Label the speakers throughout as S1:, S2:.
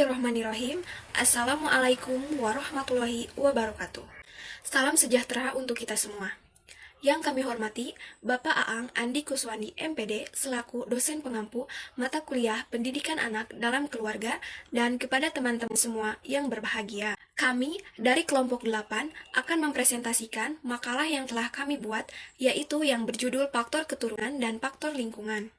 S1: Bismillahirrahmanirrahim. Assalamualaikum warahmatullahi wabarakatuh. Salam sejahtera untuk kita semua. Yang kami hormati, Bapak Aang Andi Kuswandi MPD selaku dosen pengampu mata kuliah Pendidikan Anak dalam Keluarga dan kepada teman-teman semua yang berbahagia. Kami dari kelompok 8 akan mempresentasikan makalah yang telah kami buat, yaitu yang berjudul Faktor Keturunan dan Faktor Lingkungan.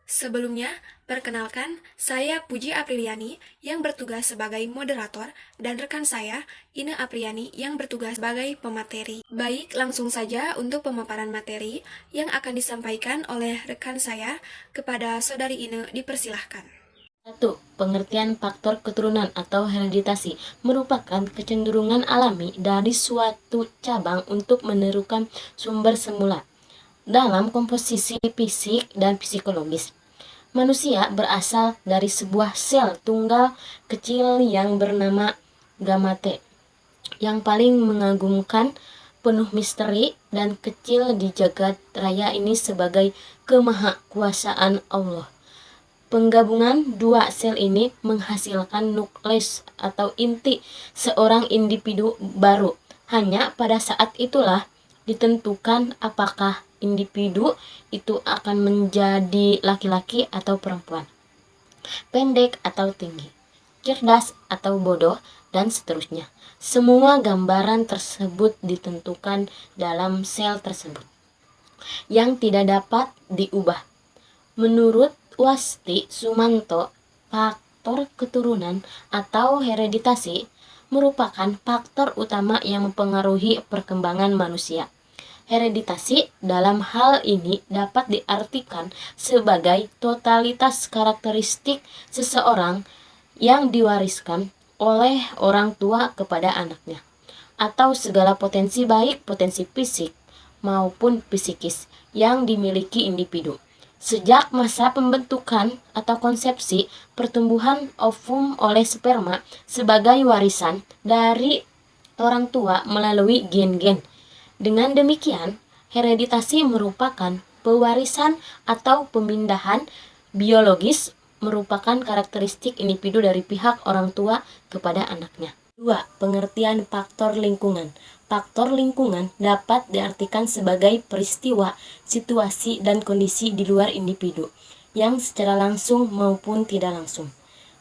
S1: Sebelumnya, perkenalkan, saya Puji Apriliani yang bertugas sebagai moderator dan rekan saya, Ine Apriani yang bertugas sebagai pemateri. Baik, langsung saja untuk pemaparan materi yang akan disampaikan oleh rekan saya kepada Saudari Ine, dipersilahkan.
S2: 1. Pengertian faktor keturunan atau hereditasi merupakan kecenderungan alami dari suatu cabang untuk menerukan sumber semula dalam komposisi fisik dan psikologis. Manusia berasal dari sebuah sel tunggal kecil yang bernama gamete, yang paling mengagumkan, penuh misteri, dan kecil di jagat raya ini sebagai kemahakuasaan Allah. Penggabungan dua sel ini menghasilkan nukleus atau inti seorang individu baru. Hanya pada saat itulah ditentukan apakah individu itu akan menjadi laki-laki atau perempuan, pendek atau tinggi, cerdas atau bodoh, dan seterusnya. Semua gambaran tersebut ditentukan dalam sel tersebut yang tidak dapat diubah. Menurut Wasti Sumanto, faktor keturunan atau hereditasi merupakan faktor utama yang mempengaruhi perkembangan manusia. Hereditasi dalam hal ini dapat diartikan sebagai totalitas karakteristik seseorang yang diwariskan oleh orang tua kepada anaknya, atau segala potensi baik potensi fisik maupun psikis yang dimiliki individu. Sejak masa pembentukan atau konsepsi, pertumbuhan ovum oleh sperma sebagai warisan dari orang tua melalui gen-gen. Dengan demikian, hereditasi merupakan pewarisan atau pemindahan biologis, merupakan karakteristik individu dari pihak orang tua kepada anaknya. 2. Pengertian faktor lingkungan. Faktor lingkungan dapat diartikan sebagai peristiwa, situasi, dan kondisi di luar individu yang secara langsung maupun tidak langsung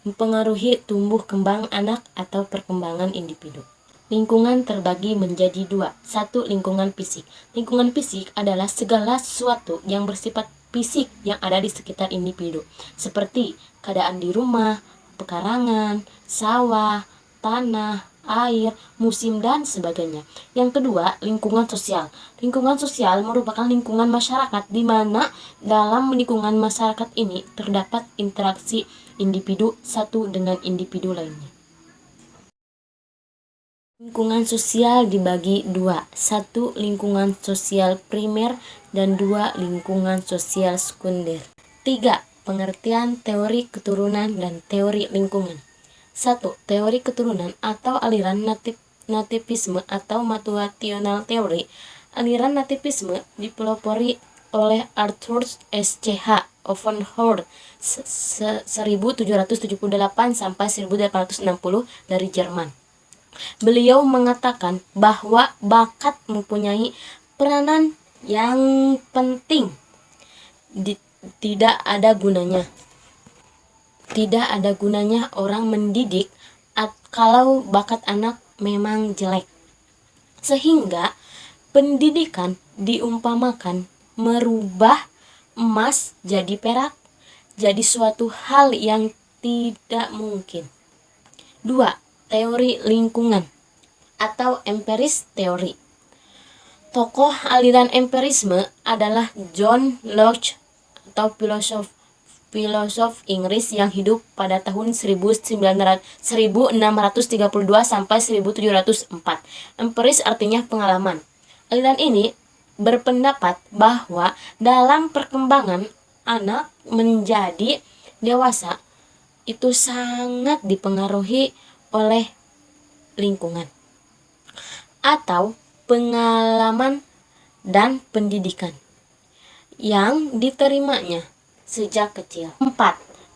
S2: mempengaruhi tumbuh kembang anak atau perkembangan individu. Lingkungan terbagi menjadi dua. 1. Lingkungan fisik. Lingkungan fisik adalah segala sesuatu yang bersifat fisik yang ada di sekitar individu, seperti keadaan di rumah, pekarangan, sawah, tanah, air, musim, dan sebagainya. Yang kedua, lingkungan sosial. Lingkungan sosial merupakan lingkungan masyarakat di mana dalam lingkungan masyarakat ini terdapat interaksi individu satu dengan individu lainnya. Lingkungan sosial dibagi dua. 1. Lingkungan sosial primer dan 2. Lingkungan sosial sekunder. 3. Pengertian teori keturunan dan teori lingkungan. 1. Teori keturunan atau aliran nativisme atau mutational theory. Aliran nativisme dipelopori oleh Arthur S.Ch. Ovenhoer 1778 sampai 1860 dari Jerman. Beliau mengatakan bahwa bakat mempunyai peranan yang penting. Tidak ada gunanya orang mendidik kalau bakat anak memang jelek. Sehingga pendidikan diumpamakan merubah emas jadi perak, jadi suatu hal yang tidak mungkin. 2. Teori lingkungan atau empiris teori. Tokoh aliran empirisme adalah John Locke atau filosof Inggris yang hidup pada tahun 1632 sampai 1704. Empiris artinya pengalaman. Aliran ini berpendapat bahwa dalam perkembangan anak menjadi dewasa itu sangat dipengaruhi oleh lingkungan atau pengalaman dan pendidikan yang diterimanya sejak kecil. 4.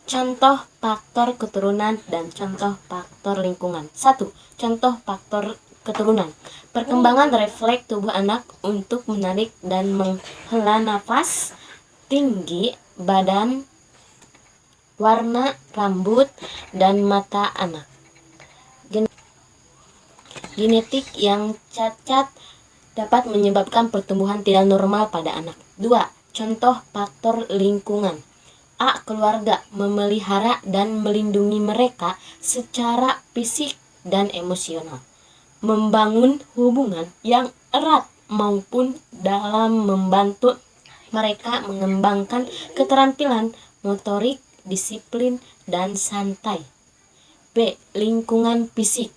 S2: Contoh faktor keturunan dan contoh faktor lingkungan. 1. Contoh faktor keturunan. Perkembangan refleks tubuh anak untuk menarik dan menghela nafas, tinggi badan, warna rambut dan mata anak. Genetik yang cacat dapat menyebabkan pertumbuhan tidak normal pada anak. 2. Contoh faktor lingkungan. A. Keluarga memelihara dan melindungi mereka secara fisik dan emosional, membangun hubungan yang erat maupun dalam membantu mereka mengembangkan keterampilan motorik, disiplin, dan santai. B. Lingkungan fisik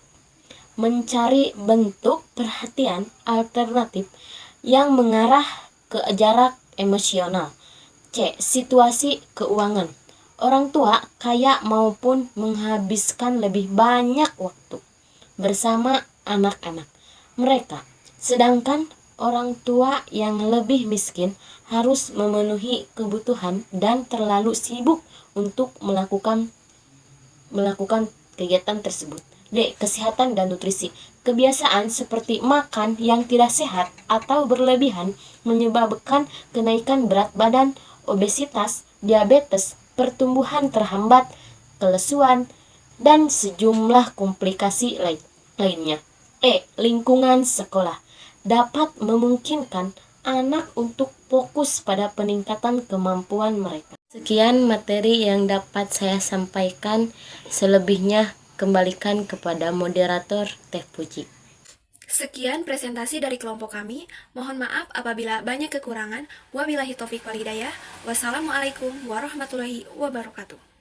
S2: mencari bentuk perhatian alternatif yang mengarah ke jarak emosional. C. Situasi keuangan. Orang tua kaya maupun menghabiskan lebih banyak waktu bersama anak-anak mereka, sedangkan orang tua yang lebih miskin harus memenuhi kebutuhan dan terlalu sibuk untuk melakukan kegiatan tersebut. D. Kesehatan dan nutrisi. Kebiasaan seperti makan yang tidak sehat atau berlebihan menyebabkan kenaikan berat badan, obesitas, diabetes, pertumbuhan terhambat, kelesuan, dan sejumlah komplikasi lainnya. E. Lingkungan sekolah dapat memungkinkan anak untuk fokus pada peningkatan kemampuan mereka. Sekian materi yang dapat saya sampaikan, selebihnya kembalikan kepada moderator Teh Puji.
S1: Sekian presentasi dari kelompok kami. Mohon maaf apabila banyak kekurangan. Wabillahi taufiq wal hidayah. Wassalamualaikum warahmatullahi wabarakatuh.